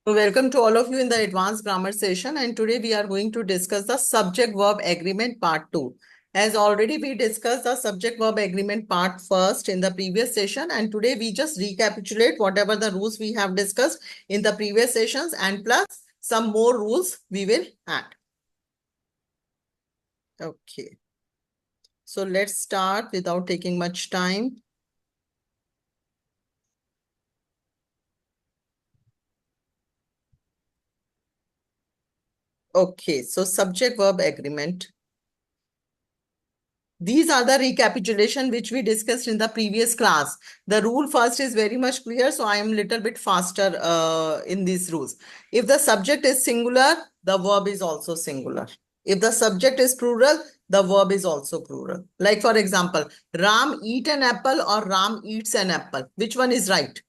So welcome to all of you in the advanced grammar session, and today we are going to discuss the subject verb agreement part 2. As already we discussed the subject verb agreement part first in the previous session, and today we just recapitulate whatever the rules we have discussed in the previous sessions, and plus some more rules we will add. Okay. So let's start without taking much time. Okay, so subject verb agreement. These are the recapitulation which we discussed in the previous class. The rule first is very much clear, so I am little bit faster in these rules. If the subject is singular, the verb is also singular. If the subject is plural, the verb is also plural. Like for example, Ram eat an apple or Ram eats an apple. Which one is right?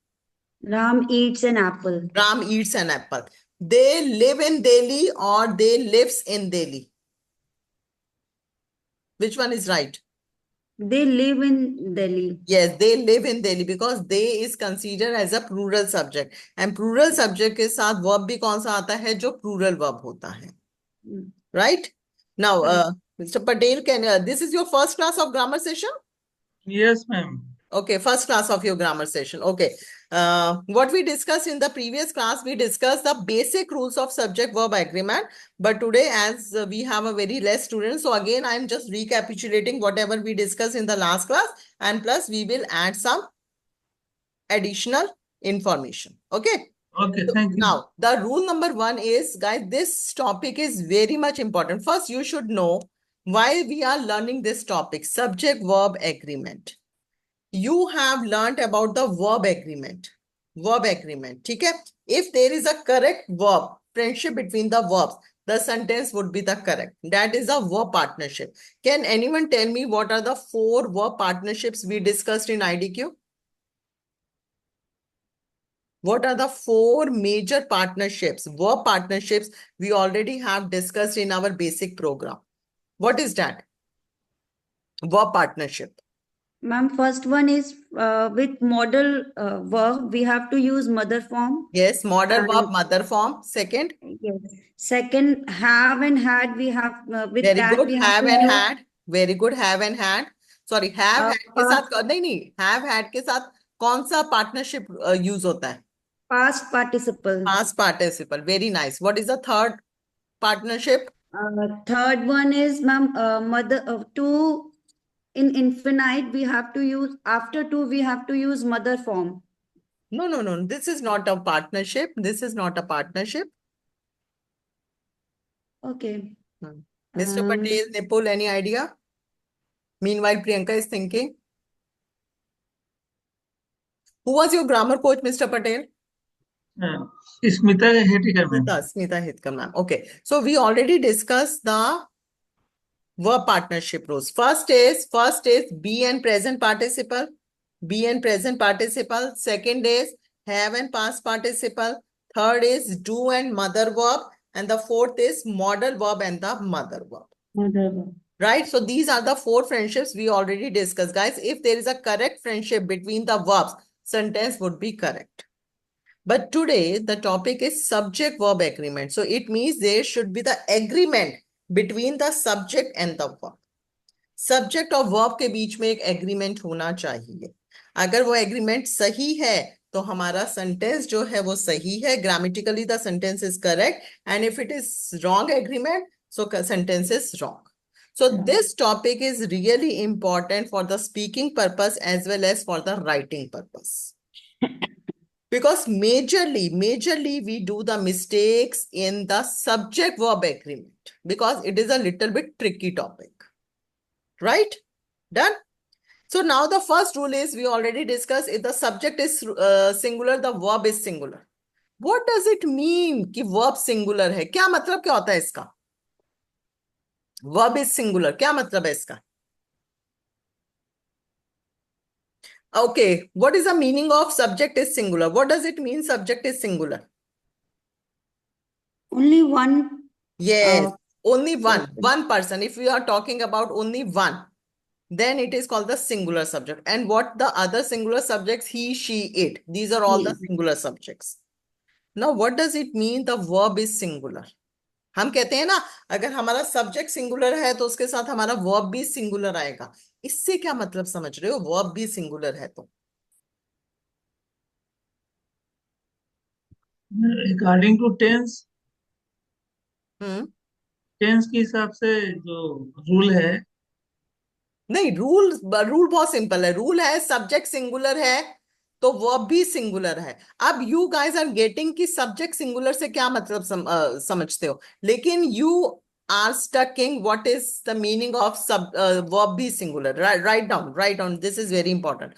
Ram eats an apple. Ram eats an apple. They live in Delhi or they lives in Delhi. Which one is right? They live in Delhi. Yes, they live in Delhi because they is considered as a plural subject. And plural subject के साथ verb भी कौन सा आता है जो plural verb होता है. Right? Now, Correct. Mr. Patel, this is your first class of grammar session? Yes, ma'am. Okay, first class of your grammar session. Okay. What we discussed in the previous class, we discussed the basic rules of subject verb agreement. But today, as we have a very less students, so again, I'm just recapitulating whatever we discussed in the last class, and plus we will add some additional information. Okay. Okay, thank you. Now, the rule number 1 is, guys, this topic is very much important. First, you should know why we are learning this topic, subject verb agreement. You have learnt about the verb agreement. Verb agreement. Okay? If there is a correct verb, friendship between the verbs, the sentence would be the correct. That is a verb partnership. Can anyone tell me what are the 4 verb partnerships we discussed in IDQ? What are the 4 major partnerships, verb partnerships we already have discussed in our basic program? What is that? Verb partnership. Ma'am, first one is with modal verb, we have to use mother form. Yes, modal And verb, mother form. Second. yes. Second, have and had, we have with Very that good. we have Have to and use had. Very good. Have and had. Sorry, have had के past, साथ नहीं have had के साथ कौन सा partnership use होता है? past participle. Past participle. Very nice. What is the third partnership? Third one is, ma'am, mother to in infinite, we have to use after to we have to use mother form. No, no, no. This is not a partnership. This is not a partnership. Okay. Mr. Patel, Nipul, any idea? Meanwhile, Priyanka is thinking. Who was your grammar coach, Mr. Patel? Smita Hetikar, ma'am. Smita Hitkar, ma'am. Okay. So we already discussed the verb partnership rules. First is be and present participle. Be and present participle. Second is have and past participle. Third is do and mother verb. And the fourth is modal verb and the mother verb. Mother verb. Right? So these are the 4 friendships we already discussed. Guys, if there is a correct friendship between the verbs, sentence would be correct. But today, the topic is subject verb agreement. So it means there should be the agreement between the subject and the verb. Subject और verb के बीच में एक agreement होना चाहिए. अगर वो agreement सही है, तो हमारा sentence जो है वो सही है. Grammatically, the sentence is correct. And if it is wrong agreement, so sentence is wrong. So this topic is really important for the speaking purpose as well as for the writing purpose. Because majorly we do the mistakes in the subject verb agreement because it is a little bit tricky topic. Right? Done? So now the first rule is we already discussed if the subject is singular, the verb is singular. What does it mean कि verb singular है? क्या मतलब क्या होता है इसका? Verb is singular. क्या मतलब है इसका? Okay, what is the meaning of subject is singular? What does it mean subject is singular? Only one. Yes, only person. one person. If we are talking about only one, then it is called the singular subject. And what the other singular subjects, he, she, it. These are all the singular subjects. Now what does it mean the verb is singular? हम कहते हैं ना, अगर हमारा subject singular है तो उसके साथ हमारा वर्ब भी सिंगुलर आएगा। इससे क्या मतलब समझ रहे हो, वर्ब भी सिंगुलर है तो? According to tense, hmm tense के हिसाब से जो रूल है। नहीं, रूल रूल बहुत सिंपल है। रूल है सब्जेक्ट सिंगुलर है तो वर्ब भी सिंगुलर है। अब यू गाइस आर गेटिंग कि सब्जेक्ट सिंगुलर से क्या मतलब समझते हो, लेकिन you are stucking what is the meaning of सब वर्ब भी singular. Write down, this is very important.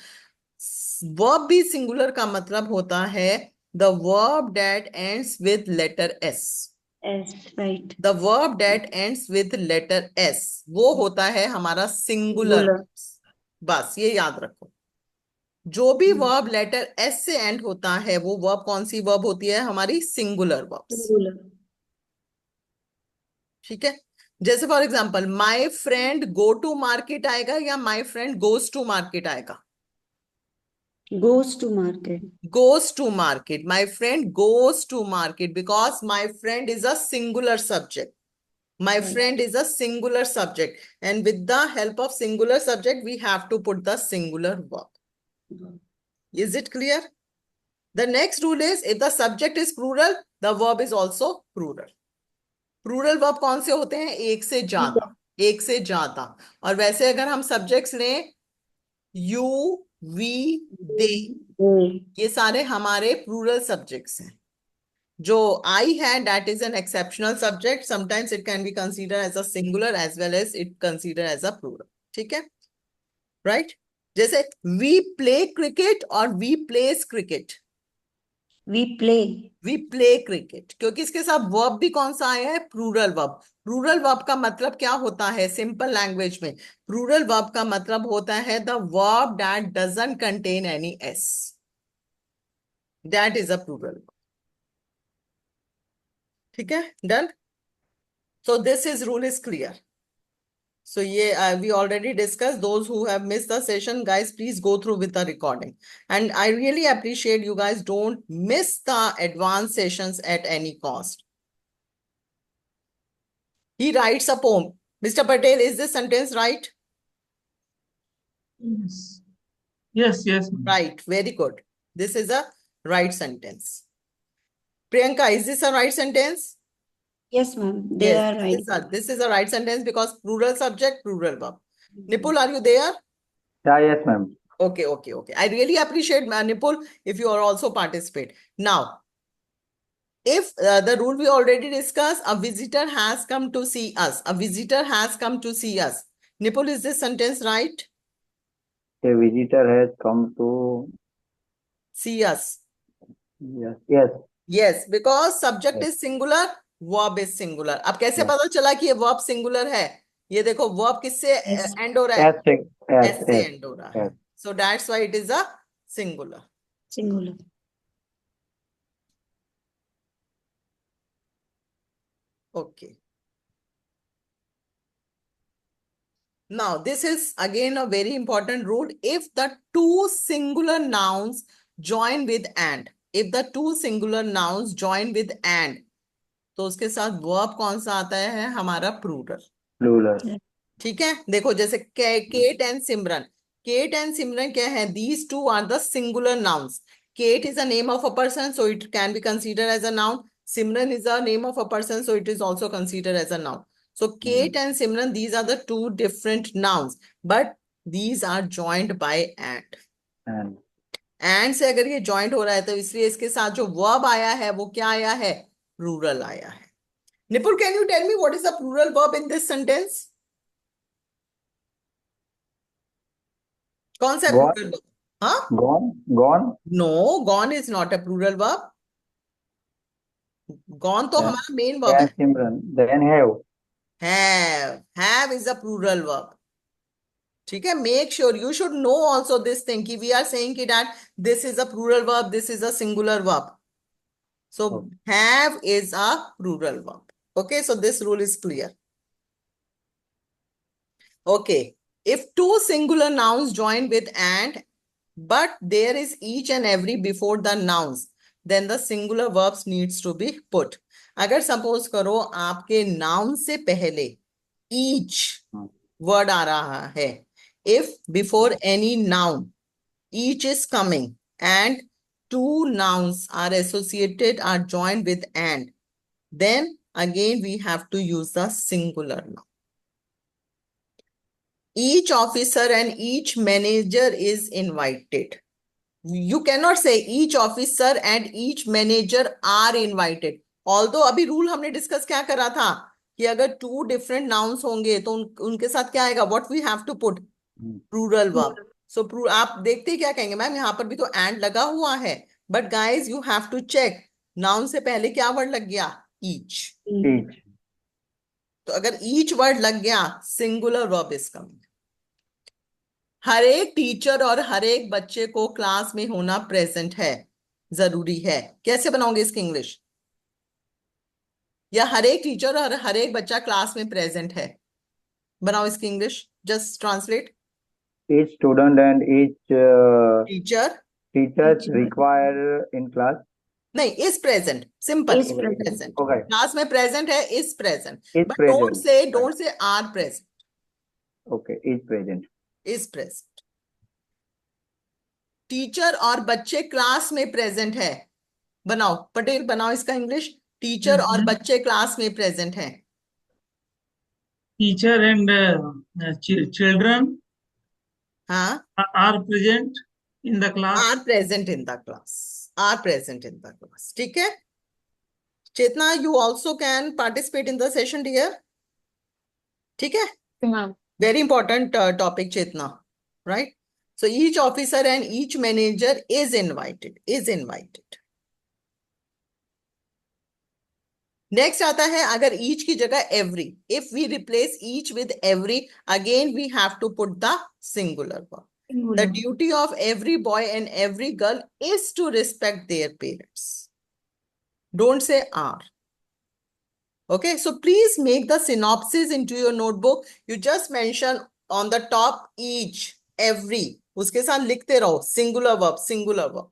Verb भी सिंगुलर का मतलब होता है the verb that ends with letter s. Yes, right. The verb that ends with letter s वो होता है हमारा सिंगुलर। Singular. बस ये याद रखो, जो भी Hmm. वर्ब लेटर एस से एंड होता है वो वर्ब कौन सी वर्ब होती है, हमारी सिंगुलर वर्ब्स। Singular. ठीक है, जैसे for example my friend go to market आएगा या my friend goes to market आएगा? Goes to market. Goes to market. My friend goes to market because my friend is a singular subject. My Right. friend is a singular subject, and with the help of singular subject we have to put the singular verb. Is it clear? The next rule is if the subject is plural, the verb is also plural. Plural verb कौन से होते हैं, एक से ज्यादा, एक से ज्यादा। और वैसे अगर हम सब्जेक्ट्स लें, यू, वी, दे, They. ये सारे हमारे प्लूरल सब्जेक्ट्स हैं। जो आई है that is an exceptional subject, sometimes it can be considered as a singular as well as it considered as a plural। ठीक है, राइट? जैसे we play cricket और we plays cricket। We play. We play cricket, क्योंकि इसके साथ verb भी कौन सा आया है, प्लूरल वर्ब। प्लूरल वर्ब का मतलब क्या होता है सिंपल लैंग्वेज में? प्लूरल वर्ब का मतलब होता है the verb that doesn't contain any s, that is a plural verb. ठीक है, done. So this is rule is clear. So yeah, we already discussed. Those who have missed the session, guys, please go through with the recording. And I really appreciate you guys don't miss the advanced sessions at any cost. He writes a poem. Mr. Patel, is this sentence right? Yes, yes, yes, ma'am. Right. Very good. This is a right sentence. Priyanka, is this a right sentence? Yes, ma'am. They Yes, are right. this is a right sentence because plural subject, plural verb. Nipul, are you there? Yeah, yes, ma'am. Okay. I really appreciate, Nipul, if you are also participate. Now, if the rule we already discussed, a visitor has come to see us. A visitor has come to see us. Nipul, is this sentence right? A visitor has come to. See us. Yes. Yes, because subject Yes. is singular, verb is singular. अब कैसे Yes. पता चला कि ये verb singular है? ये देखो verb किससे Yes. end हो रहा है? S, S से end हो रहा है। yes. So that's why it is a singular. Singular. Okay. Now this is again a very important rule. If the two singular nouns join with and, if the two singular nouns join with and, तो उसके साथ verb कौन सा आता है, हमारा plural। Plural. ठीक है, देखो जैसे Kate and Simran. Kate and Simran क्या है, these two are the singular nouns. Kate is a name of a person, so it can be considered as a noun. Simran is a name of a person, so it is also considered as a noun. So Kate and Simran, these are the two different nouns, but these are joined by and. And से अगर ये joined हो रहा है तो इसलिए इसके साथ जो verb आया है वो क्या आया है, plural आया है। Nipul, can you tell me what is the plural verb in this sentence? कौन सा Gone. plural verb? हाँ, Gone. no, gone is not a plural verb. Gone तो Then, हमारा मेन वर्ब है। Simran. Then have. Have is a plural verb। ठीक है, make sure you should know also this thing कि we are saying कि that this is a plural verb, this is a singular verb. So have is a plural verb. Okay, so this rule is clear. Okay, if two singular nouns join with and, but there is each and every before the nouns, then the singular verbs needs to be put. अगर suppose करो आपके noun से पहले each word आ रहा है, if before any noun each is coming and two nouns are associated, are joined with and, then again we have to use the singular noun. Each officer and each manager is invited. You cannot say each officer and each manager are invited. Although अभी rule हमने discuss क्या करा था कि अगर to different nouns होंगे तो उनके साथ क्या आएगा, what we have to put, plural verb. So आप देखते क्या कहेंगे मैम, यहाँ पर भी तो एंड लगा हुआ है, but guys you have to check noun से पहले क्या वर्ड लग गया, ईच. Each. तो अगर ईच वर्ड लग गया, सिंगुलर वर्ब इज कमिंग. हर एक टीचर और हर एक बच्चे को क्लास में होना प्रेजेंट है, जरूरी है. कैसे बनाओगे इसकी इंग्लिश? या हर एक टीचर और हर एक बच्चा क्लास में प्रेजेंट है, बनाओ इसकी English. Just translate. Each student and each teacher teacher require in class. नहीं, is present. Simple. Is present. Okay. Class में प्रेजेंट है, is present. Is but don't present. से are present. Okay. Is present. Is present. Teacher और बच्चे class में present है. बनाओ पटेल, बनाओ इसका इंग्लिश. टीचर और बच्चे क्लास में प्रेजेंट हैं. Teacher and children हाँ, are present in the class. Are present in the class. Are present in the class. ठीक है Chetna, you also can participate in the session dear. ठीक है, very important topic, Chetna, right? So each officer and each manager is invited. Next आता है, अगर each की जगह every. If we replace each with every, again we have to put the singular verb. The duty of every boy and every girl is to respect their parents. Don't say are. Okay, so please make the synopsis into your notebook. You just mention on the top each, every. उसके साथ लिखते रहो singular verb, singular verb.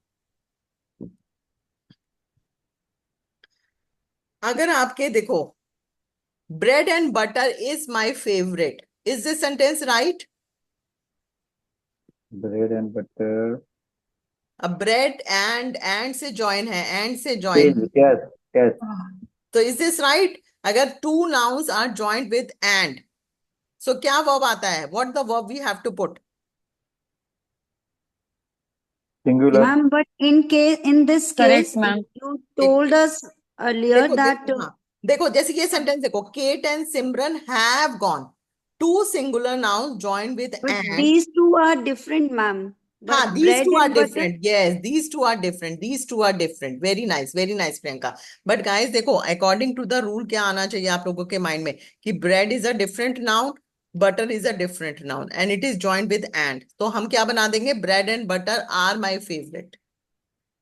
अगर आपके देखो, bread and butter is my favorite. Is this sentence right? Bread and butter. अब bread and से join है, and से join. Is, yes. Yes. तो is this right? अगर two nouns are joined with and, so क्या verb आता है? What the verb we have to put? Singular. Ma'am, but in this Correct, case, ma'am. you told us earlier देखो, that हाँ, देखो जैसे ये sentence देखो, Kate and Simran have gone. Two singular nouns joined with but and. these two are different, ma'am. हाँ, But these bread two are and butter, different. Yes, these two are different. These two are different. Very nice, Priyanka. But guys, देखो, according to the rule क्या आना चाहिए आप लोगों के mind में कि bread is a different noun, butter is a different noun, and it is joined with and. तो हम क्या बना देंगे? Bread and butter are my favorite.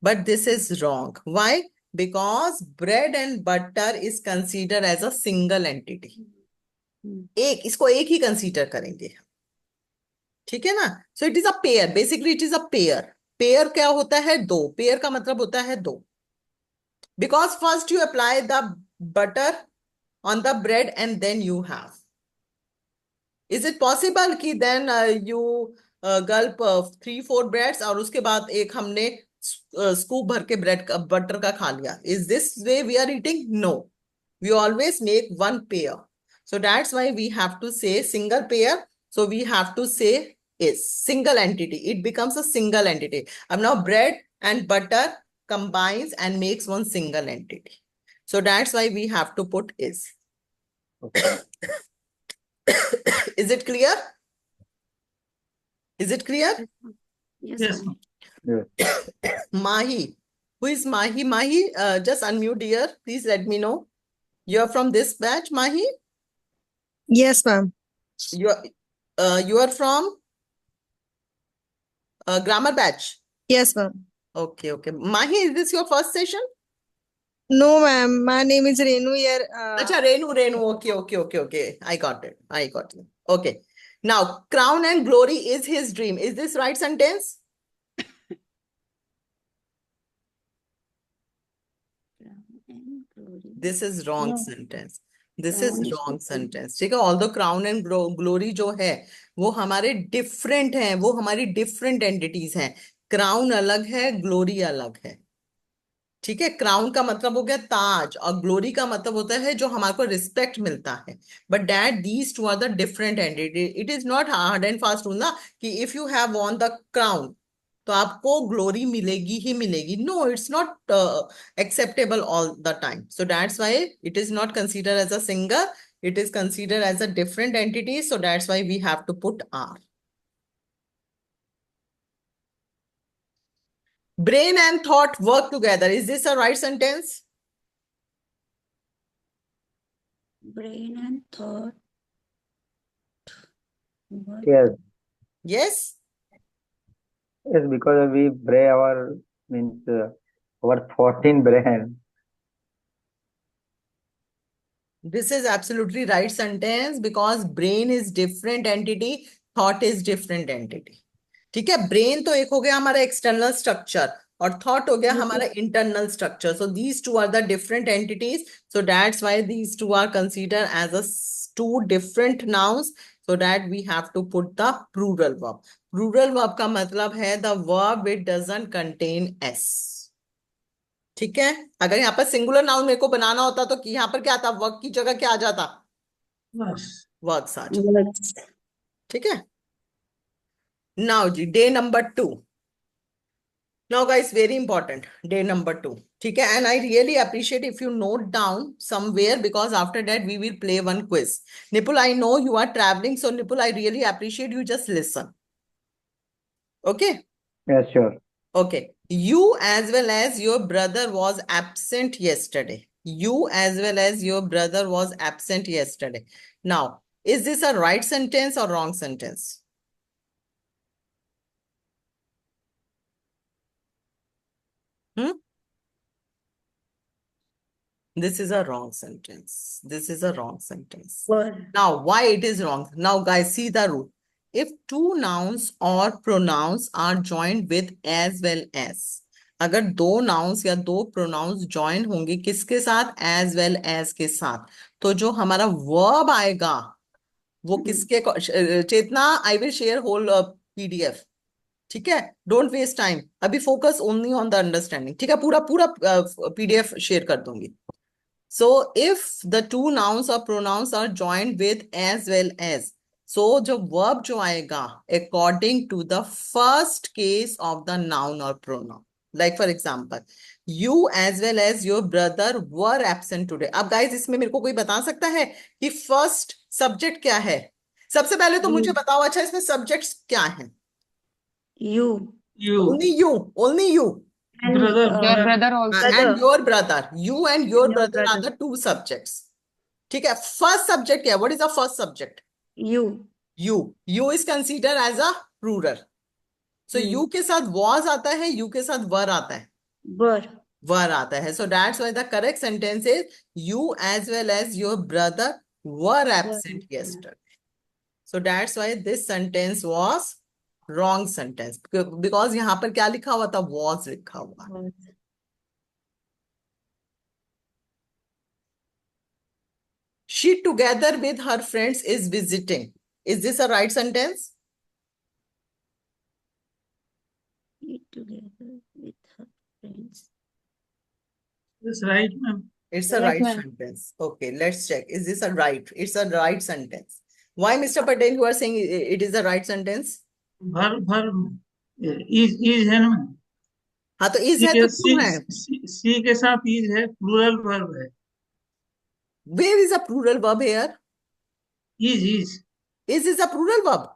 But this is wrong. Why? Because bread and butter is considered as a single entity. इसको एक ही consider करेंगे. ठीक है ना? So it is a pair. Basically it is a pair. Pair क्या होता है? दो. पेयर का मतलब होता है दो. Because first you apply the butter on the bread and then you have. Is it possible कि देन यू गल्प 3-4 ब्रेड्स और उसके बाद एक हमने स्कूप भर के ब्रेड का बटर का खा लिया? Is this way we are eating? No, we always make one pair. So that's why we have to say single pair. So we have to say is single entity. It becomes a single entity. Now bread and butter combines and makes one single entity. So that's why we have to put is. Okay. Is it clear? Is it clear? yes, Yes, ma'am. Yes. Mahi. Who is Mahi? Mahi, just unmute here. Please let me know. You're from this batch, Mahi? Yes, ma'am. You are from grammar batch. Yes, ma'am. Okay. Mahi, is this your first session? No, ma'am. My name is Renu here. Acha, Renu. Okay. I got it. Okay. Now, crown and glory is his dream. Is this right sentence? and glory. This is wrong No, sentence. This is crown is wrong different. sentence. ठीक है, although crown and glory जो है वो हमारे different हैं, वो हमारी different entities हैं. Crown अलग है, glory अलग है. ठीक है, क्राउन का मतलब हो गया ताज और ग्लोरी का मतलब होता है जो हमारे को रिस्पेक्ट मिलता है. But that these two are the different entity. It is not hard and fast rule ना कि if you have won the crown तो आपको ग्लोरी मिलेगी ही मिलेगी. No, it's not acceptable all the time. So that's why it is not consider as a single. It is considered as a different entity. So that's why we have to put R. Brain and thought work together. Is this a right sentence? Brain and thought. What? Yes, Yes? yes, because we brain our means our thought in brain. This is absolutely right sentence because brain is different entity, thought is different entity. ठीक है, brain तो एक हो गया हमारा external structure और thought हो गया हमारा internal structure. So these two are the different entities. So that's why these two are considered as two different nouns. So that we have to put the plural verb. Plural verb का मतलब है the verb which doesn't contain s. ठीक है, अगर यहाँ पर singular noun मेरे को बनाना होता तो यहाँ पर क्या आता, वर्क की जगह क्या आ जाता, बस वर्क्स आ जाता. Words. ठीक है. नाउ जी day number 2. Now guys very important, day number 2. ठीक है, and I really appreciate if you note down somewhere because after that we will play one quiz. Nipul, I know you are travelling, so Nipul I really appreciate you just listen. Okay. Yes, sure. Okay, you as well as your brother was absent yesterday. You as well as your brother was absent yesterday. Now, is this a right sentence or wrong sentence? This is a wrong sentence. This is a wrong sentence. Word. Now, why it is wrong? Now, guys, see the rule. If two nouns or pronouns are joined with as well as, अगर दो nouns या दो pronouns join होंगे किसके साथ, as well as के साथ, तो जो हमारा verb आएगा वो किसके चेतना, I will share whole PDF. ठीक है, डोंट वेस्ट टाइम, अभी focus only on the understanding. ठीक है, पूरा पूरा PDF शेयर कर दूंगी. So if the two nouns or pronouns are joined with as well as, so जो verb जो आएगा according to the first case of the noun or pronoun. Like for example, you as well as your brother were absent today. अब guys इसमें मेरे को कोई बता सकता है कि first subject क्या है? सबसे पहले तो मुझे बताओ, अच्छा इसमें subjects क्या हैं? You. You Only you, only you. And Brother, Your brother also. brother. And your brother. You and your Your brother are brother. the two subjects. ठीक है, first subject क्या है? What is the first subject? You. You. You is considered as a plural. So you के साथ was आता है, you के साथ were आता है. Were. Were आता है. So that's why the correct sentence is you as well as your brother were absent yesterday. So that's why this sentence was wrong sentence. Because यहाँ पर क्या लिखा हुआ था? Was लिखा हुआ. Was. She together with her friends is visiting. Is this a right sentence? Eat together with her friends. This right ma'am. It's a Yes, right ma'am. sentence. Okay, let's check. Is this a right? It's a right sentence. Why, Mr. Patel, you are saying it is a right sentence? भर भर is है ना ma'am. हाँ तो is है तो क्यों है? सी के साथ इज है, प्लूरल वर्ब है. Where is a plural verb here? Is Is a plural verb?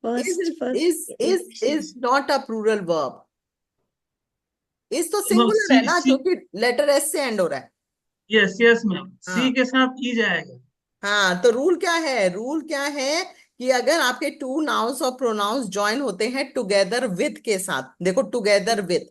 First. Is not a plural verb. Is तो No, singular है ना, सी क्योंकि letter S से end हो रहा है. Yes yes ma'am. सी हाँ. के साथ इज आएगा. हाँ तो रूल क्या है? रूल क्या है कि अगर आपके टू नाउन्स और प्रोनाउंस ज्वाइन होते हैं टुगेदर विद के साथ, देखो टुगेदर विद,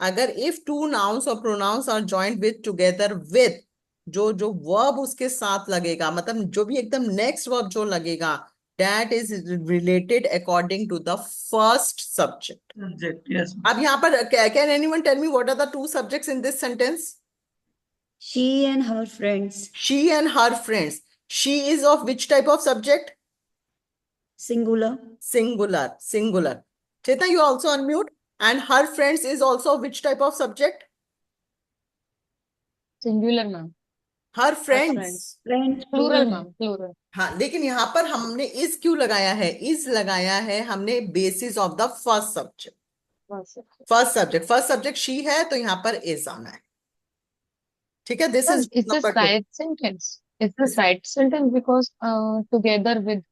अगर इफ टू नाउन्स और pronouns are joint with together with, जो जो वर्ब उसके साथ लगेगा, मतलब जो भी एकदम नेक्स्ट वर्ब जो लगेगा that is related according to the first subject. Subject, yes. अब यहाँ पर can anyone tell me what are the two subjects in this sentence? She and her friends. She and her friends. She is of which type of subject? Singular. Singular. Singular. Chetna, you also unmute. And her friends is also of which type of subject? Singular ma'am Her friends. friends. Friends. Plural plural. Ma'am plural हाँ, लेकिन यहाँ पर हमने is क्यों लगाया है? Is लगाया है हमने basis of the first subject. First subject she है तो यहाँ पर is आना है. ठीक है, this is is this number two. right sentence? Is this right sentence because together with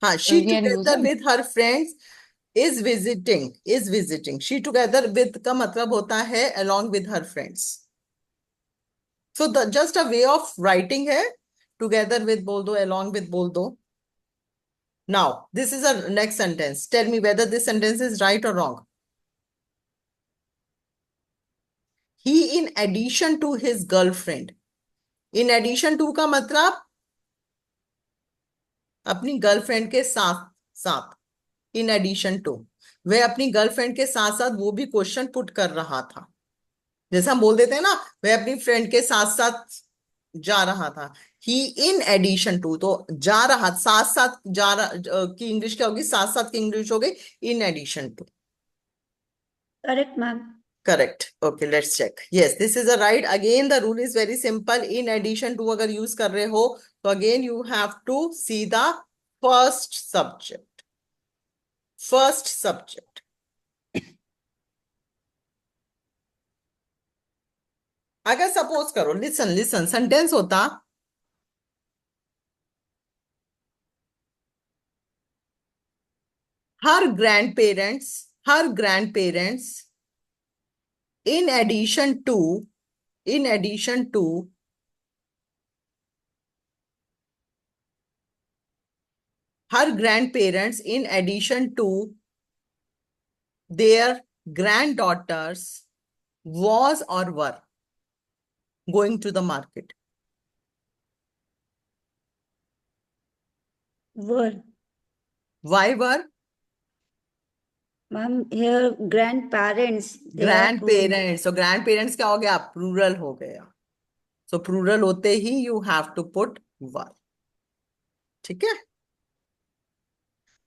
हाँ, she we are together using with her friends is visiting. She together with का मतलब होता है along with her friends. So the just a way of writing है, together with बोल दो, along with बोल दो. Now, this is a next sentence. Tell me whether this sentence is right or wrong. He in addition to his girlfriend. In addition to का मतलब अपनी girlfriend के साथ साथ. In addition to. वह अपनी गर्लफ्रेंड के साथ साथ वो भी क्वेश्चन पुट कर रहा था. जैसा हम बोल देते हैं ना, वह अपनी फ्रेंड के साथ साथ जा रहा था. ही इन एडिशन टू, तो जा रहा साथ साथ जा रहा की इंग्लिश क्या होगी? साथ साथ की इंग्लिश हो गई in addition to. Correct, ma'am. Correct. Okay, let's check. Yes, this is a right. Again, the rule is very simple. In addition to अगर use कर रहे हो, तो again you have to see the first subject. First subject. अगर suppose करो, listen, sentence होता her grandparents, in addition to, her grandparents, in addition to their granddaughters, was or were going to the market. Were. Why were? Ma'am, here grandparents. They are plural. Grandparents. So grandparents क्या हो गया? Plural हो गया. So plural होते ही you have to put were. ठीक है?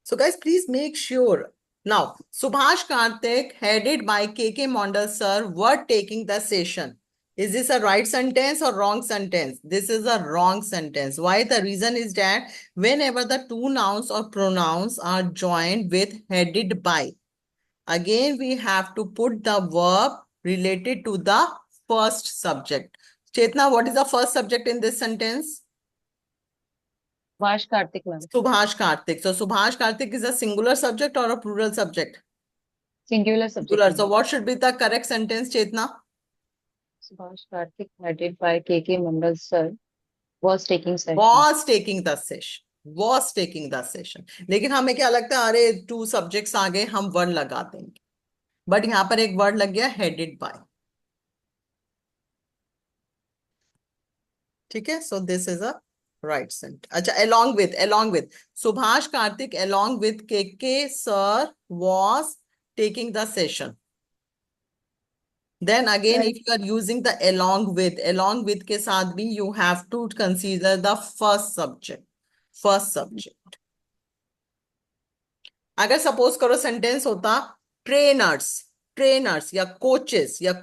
So guys, please make sure. Now, Subhash Karthik, headed by KK Mondal sir, were taking the session. Is this a right sentence or wrong sentence? This is a wrong sentence. Why? The reason is that whenever the two nouns or pronouns are joined with headed by, again we have to put the verb related to the first subject. Chetna, what is the first subject in this sentence? Vash Karthik ma'am Subhash Karthik. So Subhash Karthik is a singular subject or a plural subject? singular subject Singular. So ma'am. what should be the correct sentence, Chetna? Vash Karthik headed by KK Mandal sir was taking session. Was taking the session. Was taking the session. लेकिन हमें क्या लगता है, अरे two subjects आ गए, हम word लगा देंगे. But यहाँ पर एक word लग गया headed by. ठीक है? So this is a right sentence. अच्छा, along with Subhash Karthik along with KK sir was taking the session. Then again, Right. if you are using the along with के साथ भी you have to consider the first subject. अगर suppose करो sentence होता trainers या coaches या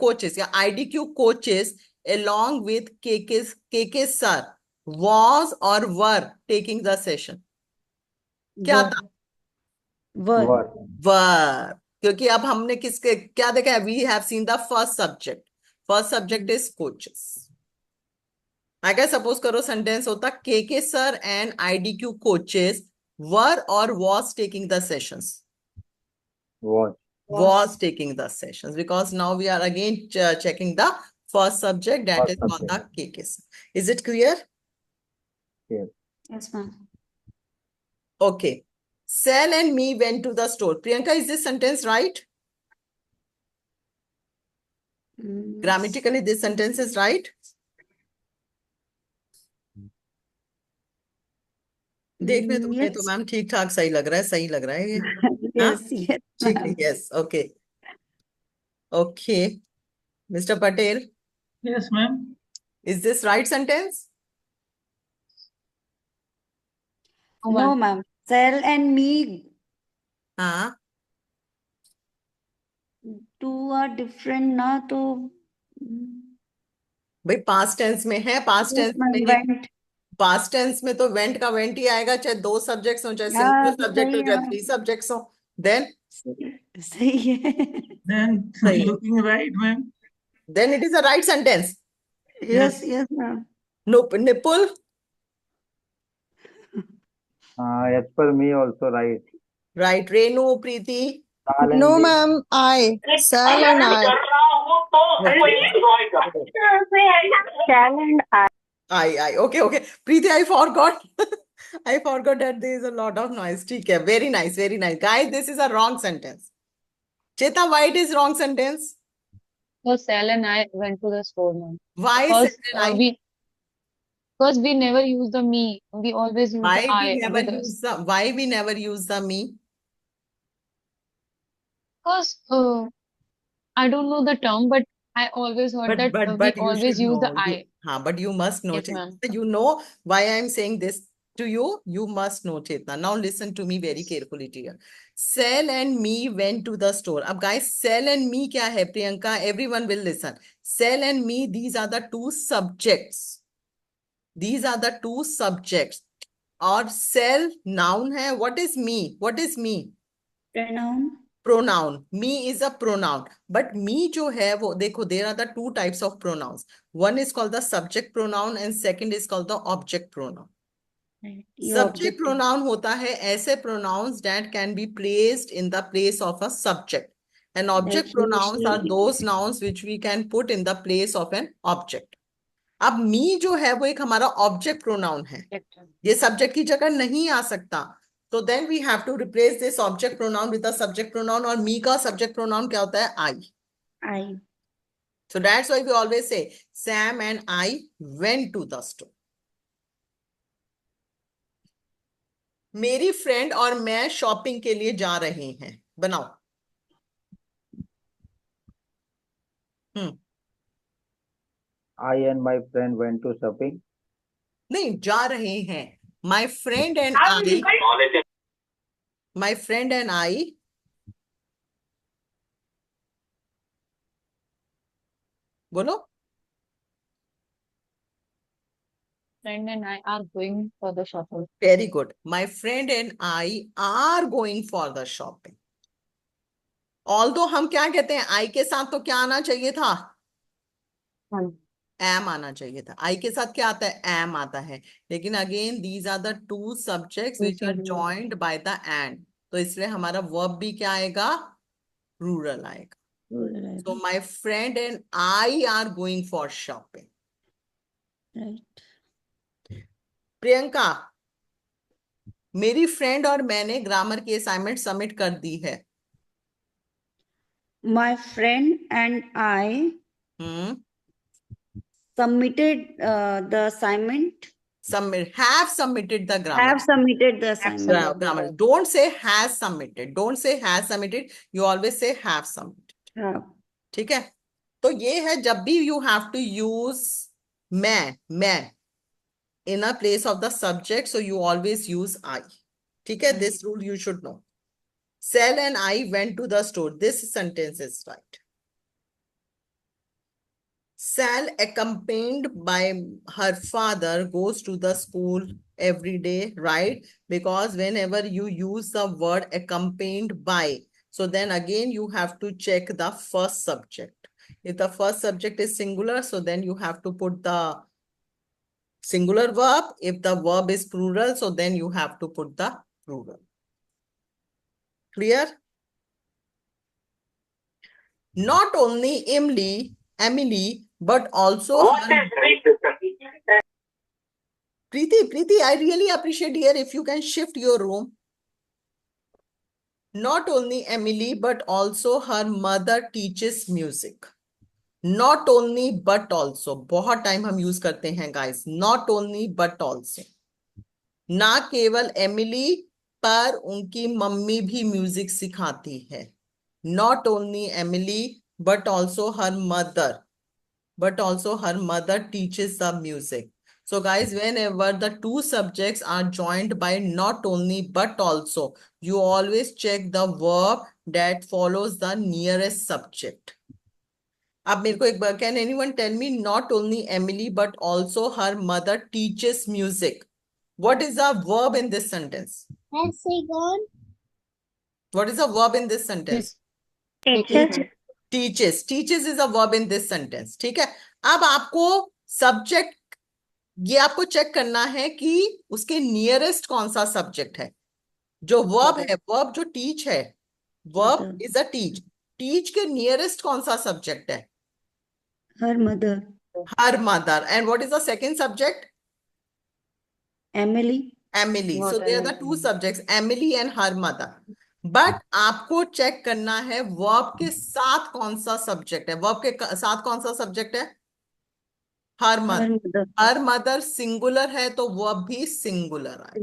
IDQ coaches along with KK sir was or were taking the session. क्या Were. था? Were. Were. क्योंकि अब हमने किसके क्या देखा है? We have seen the first subject is coaches. अगर suppose करो sentence होता KK sir and IDQ coaches were or was taking the sessions. Was taking the sessions, because now we are again checking the first subject, that First is called the subject. KK sir. Is it clear? Yes, ma'am. Okay. Sal and me went to the store. Priyanka, is this sentence right? Grammatically, this sentence is right. देखने तो में तो Yes. Ma'am ठीक ठाक सही लग रहा है, सही लग रहा है ये। हाँ Yes, yes, ठीक है, ma'am. Yes, okay okay. Mister Patel, yes ma'am. Is this right sentence? No, One. ma'am. Cell and me, हाँ, two are different ना तो भाई पास्ट टेंस में है, पास्ट yes, टेंस में ma'am. ही, Went. पास्ट टेंस में तो वेंट का वेंट ही आएगा, चाहे दो सब्जेक्ट्स हो, चाहे हाँ, सिंगल सब्जेक्ट हो, सही है चाहे मैम. थ्री सब्जेक्ट्स हो। देन सही है. देन सही है, looking right ma'am. Then it is a right sentence. Yes, yes, ma'am. Nipul, As per me also right. Right. Renu, Preeti, Sal and No, me. ma'am. I. Sal and I. I, okay, okay. Preeti, I forgot. I forgot that there is a lot of noise. ठीक है, very nice, very nice. Guys, this is a wrong sentence. Cheta, why it is wrong sentence? So Sal and I went to the store, ma'am. Why Because Sal and I? we never use the me. We always use the I with us. Why we never use the me? Because I don't know the term, but I always heard that we But you always should use the know. I. But you must know, Yes, Chetna. ma'am. You know why I am saying this to you. You must know, Chetna. Now listen to me very carefully, dear. Sal and me went to the store. Ab guys, Sal and me kya hai, Priyanka? Everyone will listen. Sal and me, these are the two subjects. These are the two subjects. Or Sal noun hai. What is me? What is me? Pronoun. Pronoun. Me is a pronoun. But me जो है वो देखो, there are the two types of pronouns. One is called the subject pronoun and second is called the object pronoun. Right. Your Subject object. pronoun होता है ऐसे pronouns that can be placed in the place of a subject. And object Like he, pronouns are she. those nouns which we can put in the place of an object. अब me जो है वो एक हमारा object pronoun है, ये subject की जगह नहीं आ सकता. So then we have to replace this object pronoun with a subject pronoun, और me का subject pronoun क्या होता है? I. I. So that's why we always say Sam and I went to the store. मेरी friend और मैं shopping के लिए जा रहे हैं. बनाओ. I and my friend went to shopping. नहीं, जा रहे हैं. My friend and I बोलो. Friend and I are going for the shopping. Very good. My friend and I are going for the shopping. Although हम क्या कहते हैं, I के साथ तो क्या आना चाहिए था? Am आना चाहिए था. I के साथ क्या आता है? Am आता है. लेकिन again these are the two subjects which are joined by the and. तो इसलिए हमारा verb भी क्या आएगा? Plural आएगा. So my friend and I are going for shopping. Right. Priyanka, मेरी फ्रेंड और मैंने ग्रामर की असाइनमेंट सबमिट कर दी है. My friend and I submitted the assignment. Have submitted the grammar. Have submitted the assignment. Grammar. Don't say has submitted. Don't say has submitted. You always say have submitted. Have. ठीक है. तो ये है जब भी you have to use मैं in a place of the subject, so you always use I. ठीक है. This rule you should know. Sal and I went to the store. This sentence is right. Sal, accompanied by her father, goes to the school every day, right? Because whenever you use the word accompanied by, so then again you have to check the first subject. If the first subject is singular, so then you have to put the singular verb. If the verb is plural, so then you have to put the plural. Clear? Not only Emily, but also Preeti, I really appreciate here if you can shift your room. Not only Emily, but also her mother teaches music. Not only, but also. बहुत time हम use करते हैं guys. Not only, but also. ना केवल Emily पर उनकी mummy भी music सिखाती है। Not only Emily but also her mother teaches the music. So guys, whenever the two subjects are joined by not only but also, you always check the verb that follows the nearest subject. अब मेरे को एक बार, can anyone tell me, not only Emily but also her mother teaches music. What is the verb in this sentence? What is the verb in this sentence? Teaches. Teaches. Teaches is a verb in this sentence. ठीक है। अब आपको subject, ये आपको check करना है कि उसके नियरेस्ट कौन सा सब्जेक्ट है। जो वर्ब है, वर्ब जो टीच है, verb is a teach, teach के नियरेस्ट कौन सा सब्जेक्ट है? Her mother. Her mother. And what is the second subject? Emily. Emily. Not so they are the two subjects, Emily and her mother. But आपको check करना है verb के साथ कौन सा सब्जेक्ट है। वर्ब के साथ कौन सा सब्जेक्ट है? हर Her mother. mother. Her mother singular है तो वर्ब भी सिंगुलर आए।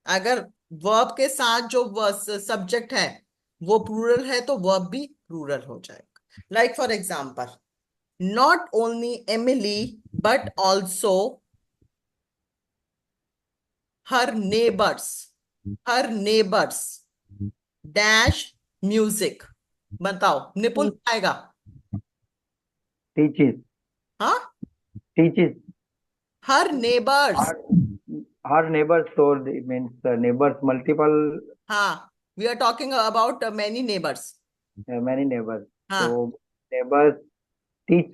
अगर वर्ब के साथ जो सब्जेक्ट है वो प्लूरल है तो वर्ब भी प्लूरल हो जाएगा। Like for example, not only Emily but also her neighbours dash music. बताओ निपुण आएगा? teaches, हाँ, teaches. Her neighbours. Her neighbors, so it means neighbors, multiple, हाँ, we are talking about many neighbours. many neighbors. हाँ, So neighbors teach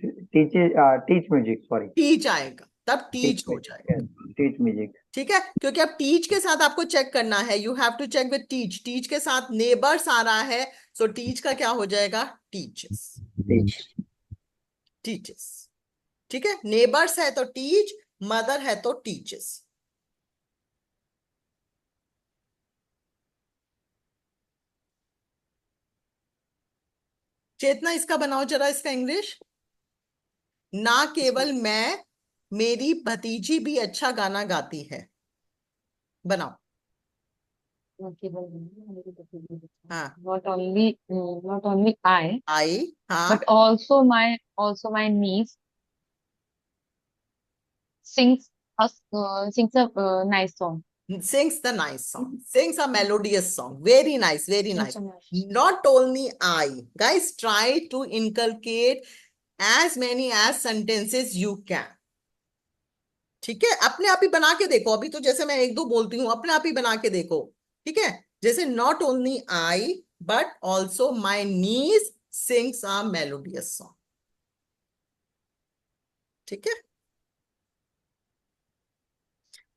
music. Sorry, teach आएगा, तब teach teach हो music. जाएगा। Yes, teach music. ठीक है, क्योंकि अब टीच के साथ आपको चेक करना है, you have to check with teach. Teach के साथ नेबर्स आ रहा है, सो टीच का क्या हो जाएगा? टीचेस। Teach. टीचेस। ठीक है, नेबर्स है तो टीच, मदर है तो टीचेस। चेतना, इसका बनाओ जरा, इसका इंग्लिश। ना केवल मैं, मेरी भतीजी भी अच्छा गाना गाती है। बनाओ। हाँ, Not only I, आई, हाँ, but also my niece sings a nice song. sings the nice song, sings a melodious song. Very nice, very nice. Nice. Not only I. Guys, try to inculcate as many as sentences you can. ठीक है, अपने आप ही बना के देखो। अभी तो जैसे मैं एक दो बोलती हूँ, अपने आप ही बना के देखो। ठीक है, जैसे not only I but also my knees sings a melodious song. ठीक है,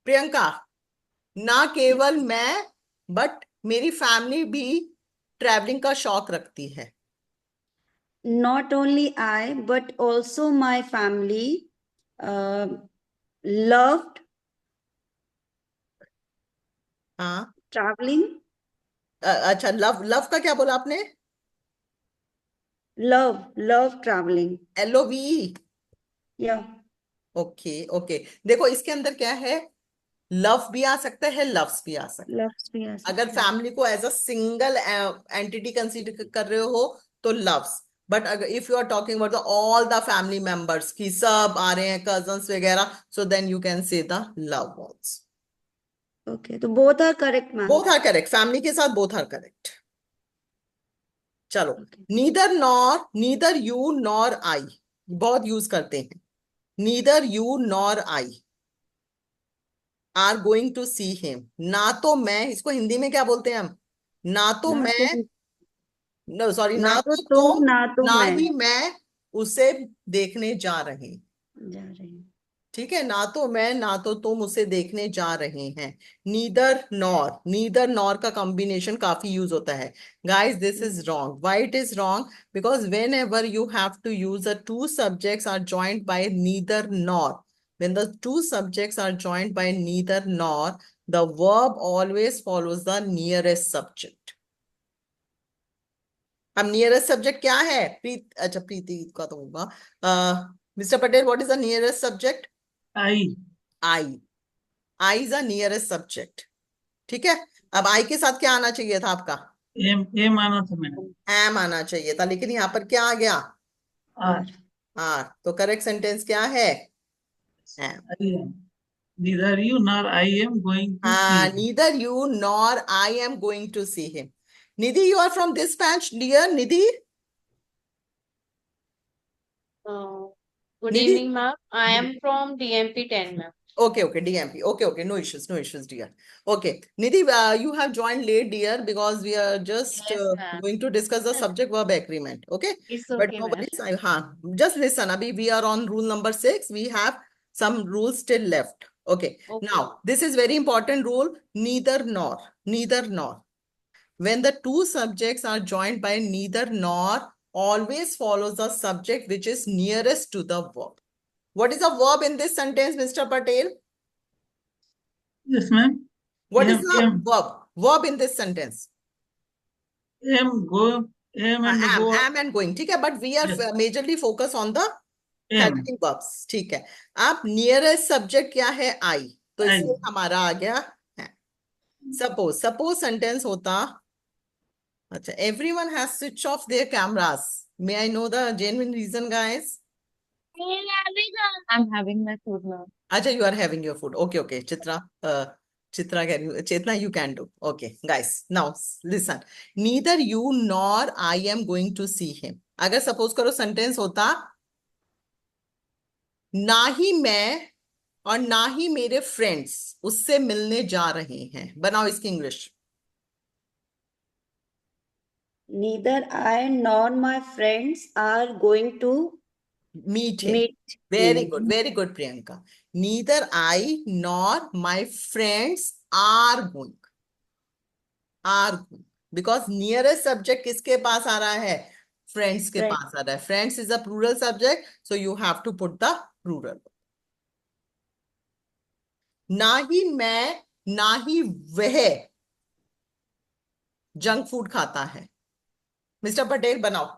प्रियंका, ना केवल मैं बट मेरी फैमिली भी ट्रैवलिंग का शौक रखती है। Not only I, but also my family loved हाँ, traveling. अच्छा, लव, लव का क्या बोला आपने? Love traveling. LOVE। Yeah. Okay okay, देखो इसके अंदर क्या है, लव भी आ सकता है, लव्स भी आ सकता है। Loves भी आ अगर सकता है। फैमिली को as a single entity consider कर रहे हो तो लव्स, बट अगर if you are talking about all the family members की सब आ रहे हैं, कजन्स वगैरह, so then you can say the love words. Okay, तो both are correct, ma'am. Both are correct, family के साथ बोथ आर करेक्ट। चलो, Okay. Neither you nor I, बहुत यूज करते हैं। Neither you nor I are going to see him. ना तो मैं, इसको हिंदी में क्या बोलते हैं हम? ना तो ना मैं, तो नो सॉरी, ना ना तो तो तुम, तुम, ना तो ना मैं ही मैं उसे देखने जा रहे हैं। जा रही हूँ। ठीक है, ना तो मैं ना तो तुम उसे देखने जा रहे हैं। नीदर नॉर का कॉम्बिनेशन काफी यूज होता है। Guys, this is wrong. Why it is wrong? Because whenever you have to use a two subjects are joint by neither nor, when the two subjects are joined by neither nor, the verb always follows the nearest subject. अब nearest subject क्या है? अच्छा, प्रीति का तो होगा। Mister Patel, what is the nearest subject? I. I. I is a nearest subject. ठीक है, अब I के साथ क्या आना चाहिए था आपका? एम आना था मैडम। am आना चाहिए था, लेकिन यहाँ पर क्या आ गया? Are are. तो करेक्ट सेंटेंस क्या है? am. I am neither you nor I am going to see Neither you nor I am going to see him. Nidhi, you are from this batch, dear Nidhi? Good Nidhi? evening, ma'am. I am from DMP 10, ma'am. Okay, okay, DMP. Okay, no issues, dear. Okay, Nidhi, you have joined late, dear, because we are just Yes, ma'am. going to discuss the subject verb agreement. Okay, It's but okay, no ma'am. worries. Just listen, Abhi, we are on rule number 6. We have some rules still left. Okay, Okay. now this is very important rule. Neither nor. Neither nor. When the two subjects are joined by neither nor, always follows the subject which is nearest to the verb. What is the verb in this sentence, Mr. Patel? Yes ma'am. What is am the am verb? Verb in this sentence? Am go am and go Am and going. ठीक है, but we are Yes. majorly focused on the am helping verbs. ठीक है, अब nearest subject क्या है? I. तो I. इससे हमारा आ गया है. Suppose sentence होता, अच्छा, everyone has switched off their cameras. May I know the genuine reason, guys? I'm having my food now. Acha, you are having your food. Okay, okay. Chetna, you can do. Okay, guys. Now, listen. Neither you nor I am going to see him. अगर suppose करो sentence होता, ना ही मैं और ना ही मेरे friends उससे मिलने जा रहे हैं. बनाओ इसकी English. Neither I nor my friends are going to Meet him. meet Very him. good, very good, Priyanka. Neither I nor my friends are going. Are going. Because nearest subject किसके पास आ रहा है? Friends के Friend. पास आ रहा है. Friends is a plural subject, so you have to put the plural. ना ही मैं, ना ही वह जंक फूड खाता है. मिस्टर पटेल बनाओ.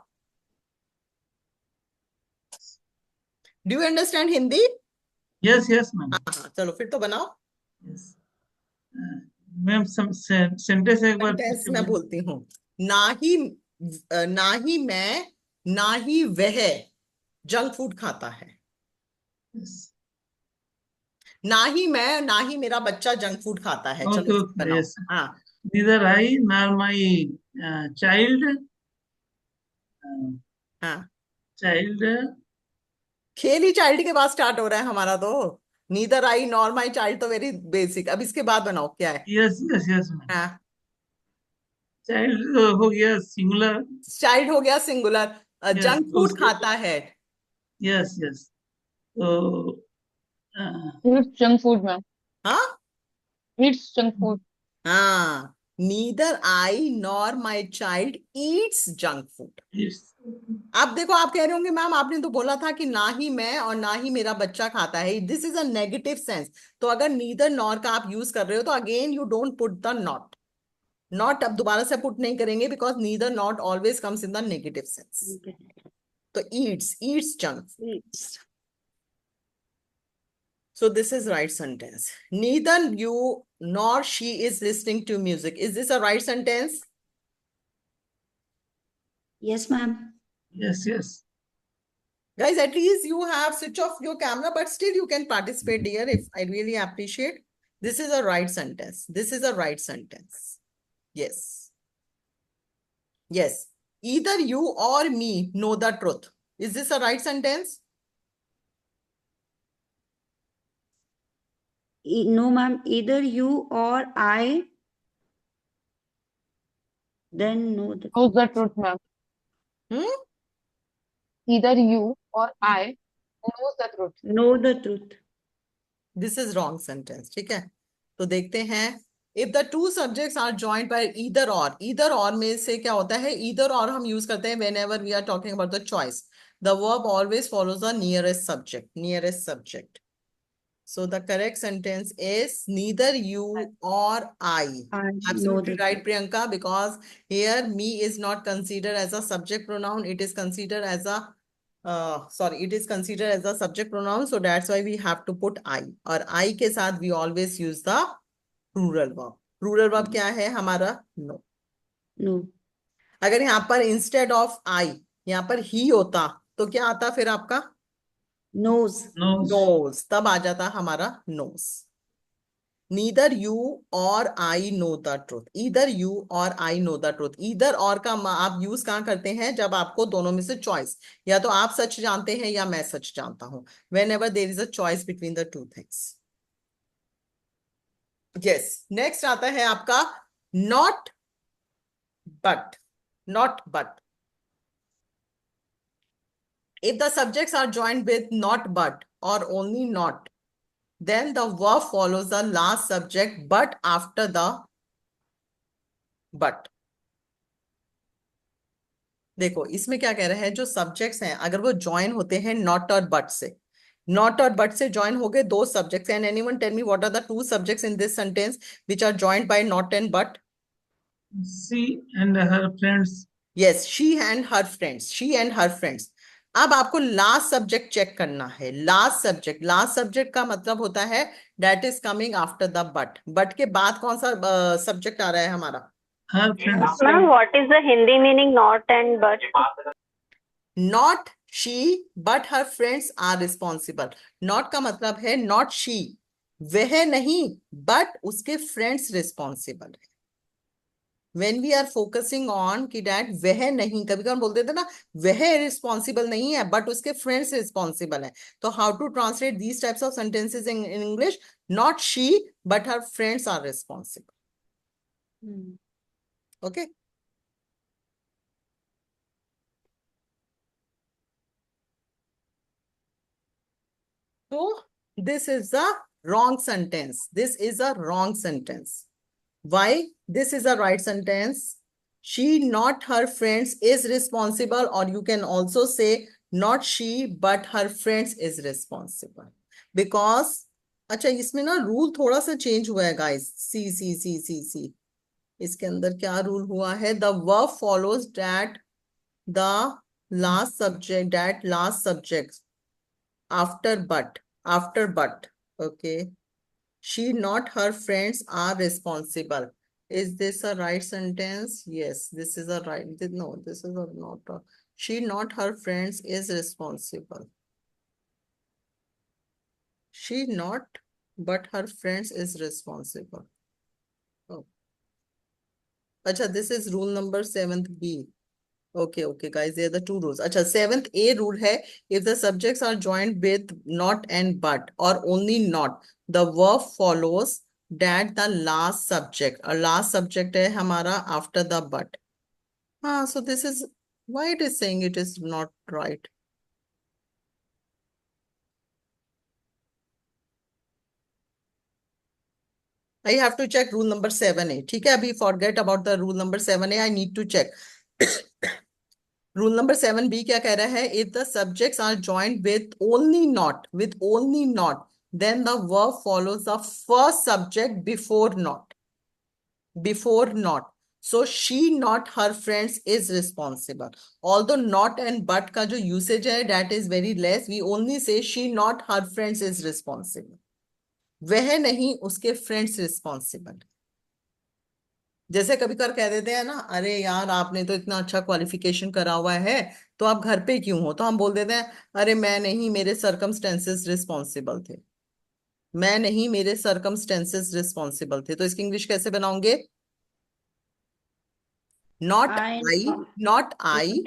Do you understand Hindi? Yes yes ma'am. हाँ, चलो फिर तो बनाओ. यस मैम सेंटेंस एक बार फिर सेंटेंस से मैं बोलिए। बोलती हूँ. ना ही मैं, ना ही वह जंक फूड खाता है. Yes. ना ही मैं, ना ही मेरा बच्चा जंक फूड खाता है. Okay, चलो okay, बनाओ. yes. हाँ, Neither I nor my child हाँ. child खेल ही चाइल्ड के बाद स्टार्ट हो रहा है हमारा तो. Neither I nor my child तो वेरी बेसिक. अब इसके बाद बनाओ क्या है. Yes yes yes ma'am. हाँ, चाइल्ड हो गया सिंगुलर। चाइल्ड हो गया सिंगुलर. यस जंक फूड खाता है. यस यस तो It's junk food, ma'am. हाँ, It's junk food. हाँ. Neither I nor my child Yeats junk food. It's आप देखो, आप कह रहे होंगे मैम आपने तो बोला था कि ना ही मैं और ना ही मेरा बच्चा खाता है. This is a negative sense. तो अगर नीदर नॉर का आप यूज कर रहे हो तो again you don't put the not. Not अब दोबारा से पुट नहीं करेंगे because neither not always comes in the negative sense. तो eats junk. Eats. So this is right sentence. Neither you nor she is listening to music. Is this a right sentence? Yes, ma'am. Yes yes Guys, at least you have switch off your camera, but still you can participate here if I really appreciate. This is a right sentence. This is a right sentence. Yes. Yes. Either you or me know the truth. Is this a right sentence? No, ma'am. Either you or I then know the Knows the truth, ma'am. Hmm? Either you or I knows the truth. know the truth. This is wrong sentence. ठीक है, तो देखते हैं. If the two subjects are joined by either or में से क्या होता है? Either or हम use करते हैं whenever we are talking about the choice. The verb always follows the nearest subject. Nearest subject. So the correct sentence is neither you or I. I know Absolutely the right, Priyanka, because here me is not considered as a subject pronoun. It is considered as a sorry, it is considered as a subject pronoun, so that's why we have to put I. और I के साथ we always use the plural verb. Plural verb क्या है हमारा? No. No. अगर यहाँ पर instead of I यहाँ पर he होता तो क्या आता फिर आपका? Nose. Nose. Knows. तब आ जाता हमारा knows. Neither you or I know the truth. Either you or I know the truth. Either और का आप यूज कहाँ करते हैं? जब आपको दोनों में से चॉइस, या तो आप सच जानते हैं या मैं सच जानता हूं. Whenever there is a choice between the two things. Yes. Next आता है आपका not but. Not but. If the subjects are joined with not but or only not, then the verb follows the last subject but after the but. देखो इसमें क्या कह रहे हैं, जो सब्जेक्ट्स हैं अगर वो ज्वाइन होते हैं नॉट और बट से, नॉट और बट से ज्वाइन हो गए दो subjects. And anyone tell me what are the two subjects in this sentence which are joined by not and but? She and her friends. Yes, she and her friends. She and her friends. अब आपको last subject check करना है. Last subject, last subject का मतलब होता है that is coming after the but. But के बाद कौन सा सब्जेक्ट आ रहा है हमारा? Her friends. Ma'am, what is the Hindi meaning not and but? Not she but her friends are responsible. Not का मतलब है not she, वह नहीं, but उसके friends responsible है. When we are focusing on कि that वह नहीं, कभी कभी बोल देते ना वह responsible नहीं है but उसके friends responsible है. तो how to translate these types of sentences in English? Not she but her friends are responsible. Okay. So this is the wrong sentence. This is a wrong sentence. Why? This is a right sentence. She, not her friends, is responsible, or you can also say not she, but her friends is responsible. Because, अच्छा इसमें ना rule थोड़ा सा change हुआ है guys. See. इसके अंदर क्या रूल हुआ है? The verb follows that the last subject, that last subject after but. Okay. She, not her friends are responsible. Is this a right sentence? Yes, this is a right. No, this is not a. She, not her friends is responsible. She not, but her friends is responsible. Oh. Acha, this is rule number 7th B. Okay, guys, there are the two rules. Acha, 7th A rule hai, if the subjects are joined with not and but or only not, the verb follows that the last subject. Or last subject hai hamara after the but. So this is why it is saying it is not right. I have to check rule number 7A. ठीक है, अभी forget about the rule number 7A. I need to check. Rule number 7B क्या कह रहा है? If the subjects are joined with only not, then the verb follows the first subject before not. So she, not her friends is responsible. Although not and but का जो usage है, that is very less. We only say she, not her friends is responsible. वह नहीं, उसके friends responsible. जैसे कभी कभार कह देते हैं ना, अरे यार आपने तो इतना अच्छा क्वालिफिकेशन करा हुआ है तो आप घर पे क्यों हो? तो हम बोल देते हैं अरे मैं नहीं, मेरे सर्कमस्टेंसेस रिस्पॉन्सिबल थे. मैं नहीं, मेरे सर्कमस्टेंसेस रिस्पॉन्सिबल थे. तो इसकी इंग्लिश कैसे बनाओगे? Not I,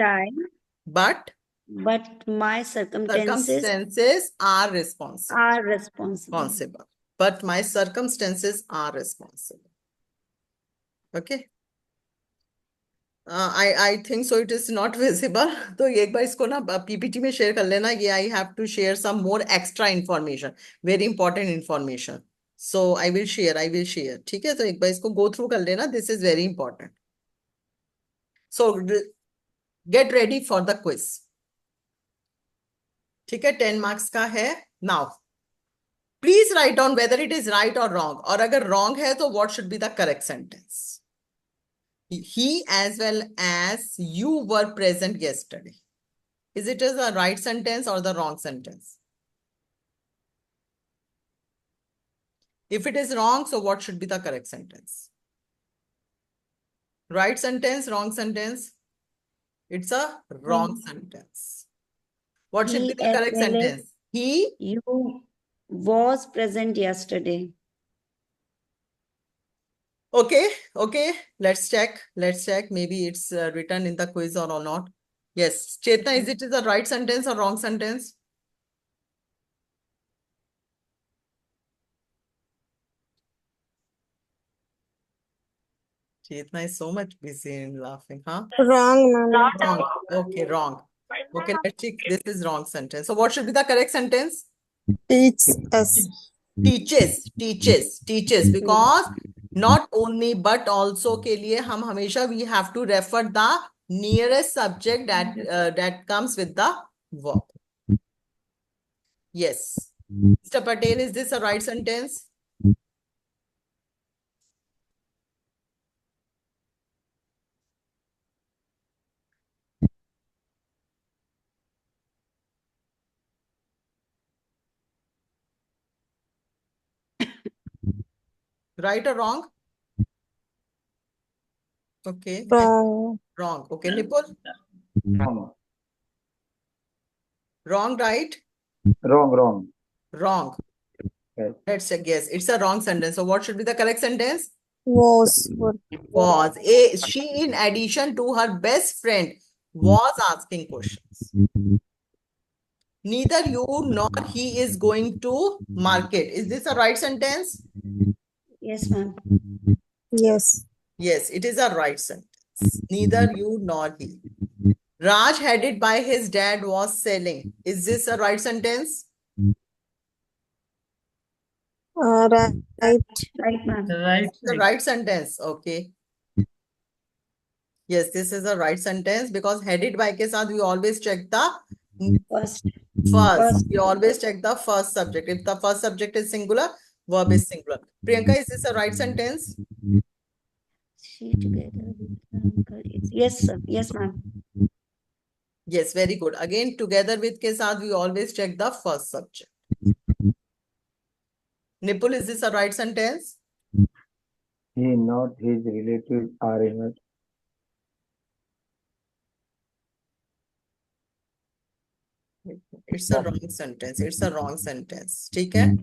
but my circumstances are responsible. But my circumstances are responsible. Okay. I think so. It is not visible. तो एक बार इसको ना PPT में शेयर कर लेना. ये I have to share some more extra information, very important information. So I will share. ठीक है, तो एक बार इसको go through कर लेना. This is very important. So get ready for the quiz. ठीक है, 10 marks का है. Now, please write down whether it is right or wrong. और अगर wrong है तो what should be the correct sentence? He as well as you were present yesterday. Is it as a right sentence or the wrong sentence? If it is wrong, so what should be the correct sentence? Right sentence, wrong sentence? It's a wrong sentence. What should be He the as correct well as sentence? He you was present yesterday. Okay, let's check. Maybe it's written in the quiz or not. Yes, Chetna, is it the right sentence or wrong sentence? Chetna is so much busy in laughing, huh? Wrong, ma'am. Not Wrong. Okay, wrong. Okay, let's check. This is wrong sentence. So what should be the correct sentence? Teach us. Teaches, because not only but also के लिए हम हमेशा we have to refer the nearest subject that comes with the verb. Yes. Mr. Patel, is this a right sentence? Right or wrong? Okay. Wrong. Wrong. Okay, Nipul? Wrong. Wrong, right? Wrong. Wrong. Yes. Let's check. Yes, it's a wrong sentence. So what should be the correct sentence? Was. Was. She, in addition to her best friend, was asking questions. Neither you nor he is going to market. Is this a right sentence? Yes, ma'am. Yes. Yes, it is a right sentence. Neither you nor he. Raj, headed by his dad, was selling. Is this a right sentence? Right. Right, ma'am. Right The side. right sentence. Okay. Yes, this is a right sentence because headed by के साथ we always check the First. first. We always check the first subject. If the first subject is singular, verb is singular. Priyanka, is this a right sentence? She together with her uncle. Yes, sir. Yes, ma'am. Yes, very good. Again, together with के साथ we always check the first subject. Nipul, is this a right sentence? He, not his relatives are in It's a wrong sentence. It's a wrong sentence. ठीक है?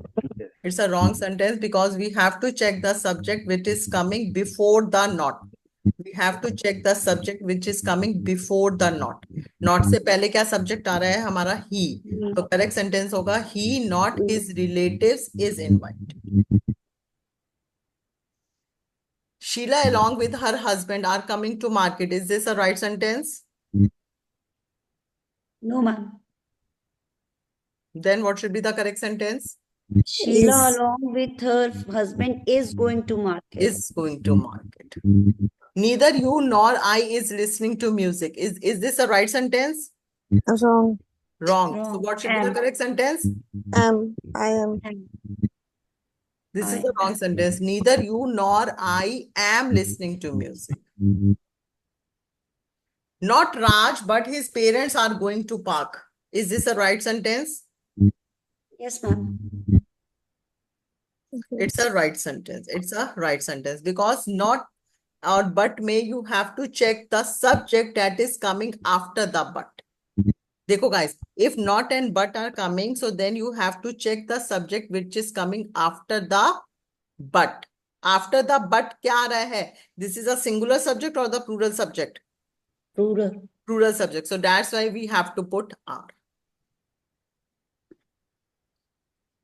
It's a wrong sentence because we have to check the subject which is coming before the not. We have to check the subject which is coming before the not. Not से पहले क्या subject आ रहा है हमारा he. तो correct sentence होगा he, not his relatives, is invited. Sheila, along with her husband, are coming to market. Is this a right sentence? No, ma'am. Then what should be the correct sentence? Sheila, Is. along with her husband, is going to market. Is going to market. Neither you nor I is listening to music. Is this a right sentence? Wrong. Wrong. So Wrong. what should be the Am. correct sentence? I am. This is the wrong sentence. Neither you nor I am listening to music. Not Raj, but his parents are going to park. Is this a right sentence? Yes, ma'am. It's a right sentence. It's a right sentence because not or but may you have to check the subject that is coming after the but. देखो guys, if not and but are coming, so then you have to check the subject which is coming after the but. After the but क्या आ रहा है? This is a singular subject or the plural subject? Rural. Plural subject. So that's why we have to put are.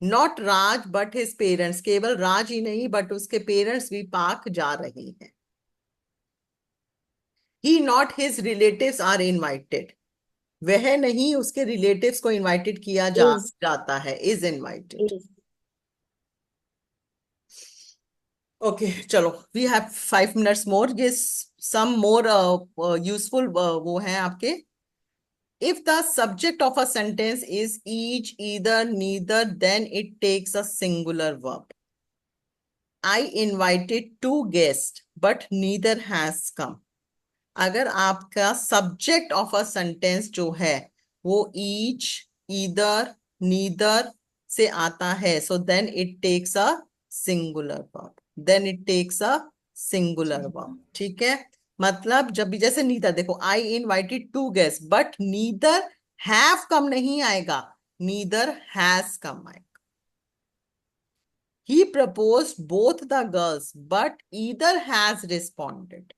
Not Raj but his parents. केवल राज ही नहीं but उसके parents भी park जा रहे हैं. He, not his relatives are invited. वह नहीं उसके relatives को invited किया जाता है. Is invited. Is. Okay, चलो. We have 5 minutes more. Yes, some more useful वो हैं आपके. If the subject of a sentence is each, either, neither, then it takes a singular verb. I invited 2 guests, but neither has come. अगर आपका subject of a sentence जो है वो each, either, neither से आता है, so then it takes a singular verb. Then it takes a singular verb. ठीक है, मतलब जब भी जैसे neither, देखो I invited 2 guests, but neither have come नहीं आएगा, neither has come आएगा. He proposed both the girls, but either has responded.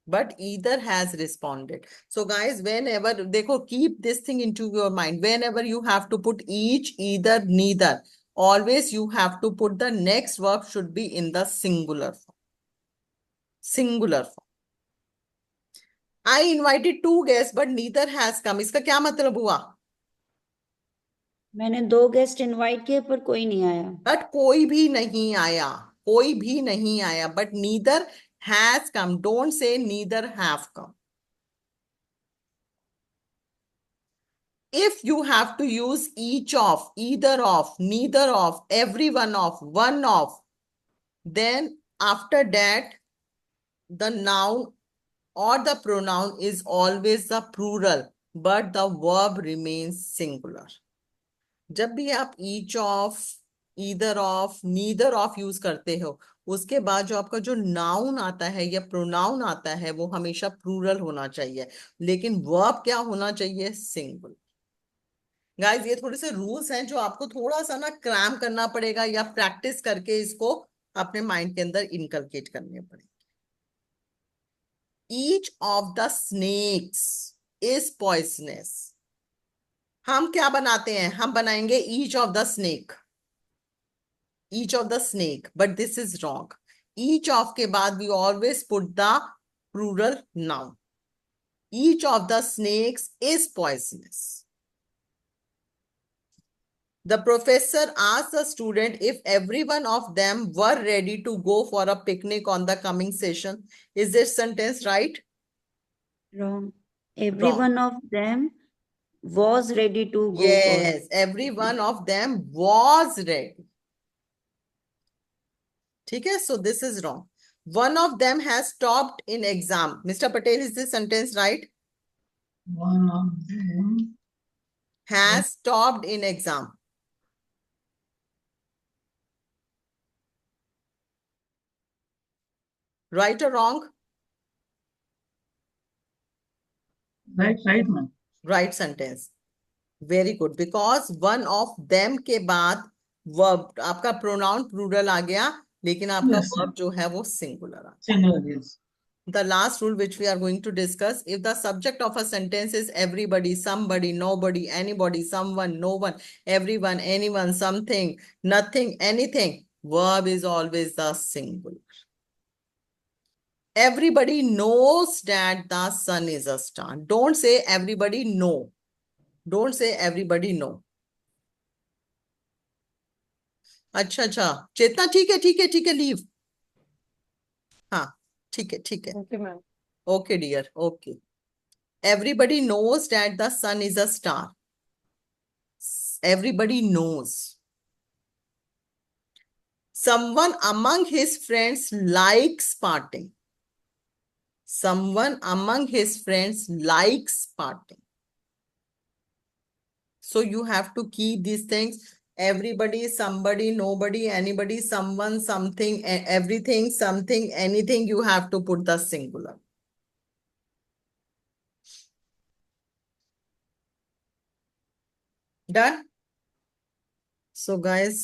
But either has responded. So guys, whenever, देखो, keep this thing into your mind. Whenever you have to put each, either, neither, always you have to put the next verb should be in the singular form. Singular form. I invited 2 guests, but neither has come. इसका क्या मतलब हुआ? मैंने 2 guest invite किए पर कोई नहीं आया. But कोई भी नहीं आया, कोई भी नहीं आया. But neither has come. Don't say neither have come. If you have to use each of, either of, neither of, every one of, then after that, the noun or the pronoun is always the plural, but the verb remains singular. जब भी आप each of, either of, neither of use करते हो, उसके बाद जो आपका जो नाउन आता है या प्रोनाउन आता है वो हमेशा प्लूरल होना चाहिए, लेकिन वर्ब क्या होना चाहिए? सिंगुलर. गाइस, ये थोड़े से रूल्स हैं जो आपको थोड़ा सा ना क्रैम करना पड़ेगा या प्रैक्टिस करके इसको अपने माइंड के अंदर इनकलकेट करने पड़ेंगे. Each of the snakes is poisonous. हम क्या बनाते हैं? हम बनाएंगे each of the snake, each of the snake, but this is wrong. Each of के बाद we always put the plural noun. Each of the snakes is poisonous. The professor asked the student if every one of them were ready to go for a picnic on the coming session. Is this sentence right? Wrong. Every Wrong. one of them was ready to go for. Yes, every one of them was ready. ठीक है, so this is wrong. One of them has stopped in exam. Mr. Patel, is this sentence right? One of them Has stopped in exam. Right or wrong? right, ma'am. Right sentence. Very good. Because one of them के बाद verb, आपका pronoun plural आ गया, लेकिन आपका Yes, verb जो है वो singular uh. singular, yes. The last rule which we are going to discuss, if the subject of a sentence is everybody, somebody, nobody, anybody, someone, no one, everyone, anyone, something, nothing, anything, verb is always the singular. Everybody knows that the sun is a star. Don't say everybody know. Don't say everybody know. अच्छा अच्छा, चेतना, ठीक है ठीक है ठीक है, leave. हाँ, ठीक है ठीक है. Okay, ma'am. Okay, dear. Okay. Everybody knows that the sun is a star. Everybody knows. Someone among his friends likes partying. Someone among his friends likes partying. So you have to keep these things. Everybody, somebody, nobody, anybody, someone, something, everything, something, anything, you have to put the singular. Done? So guys,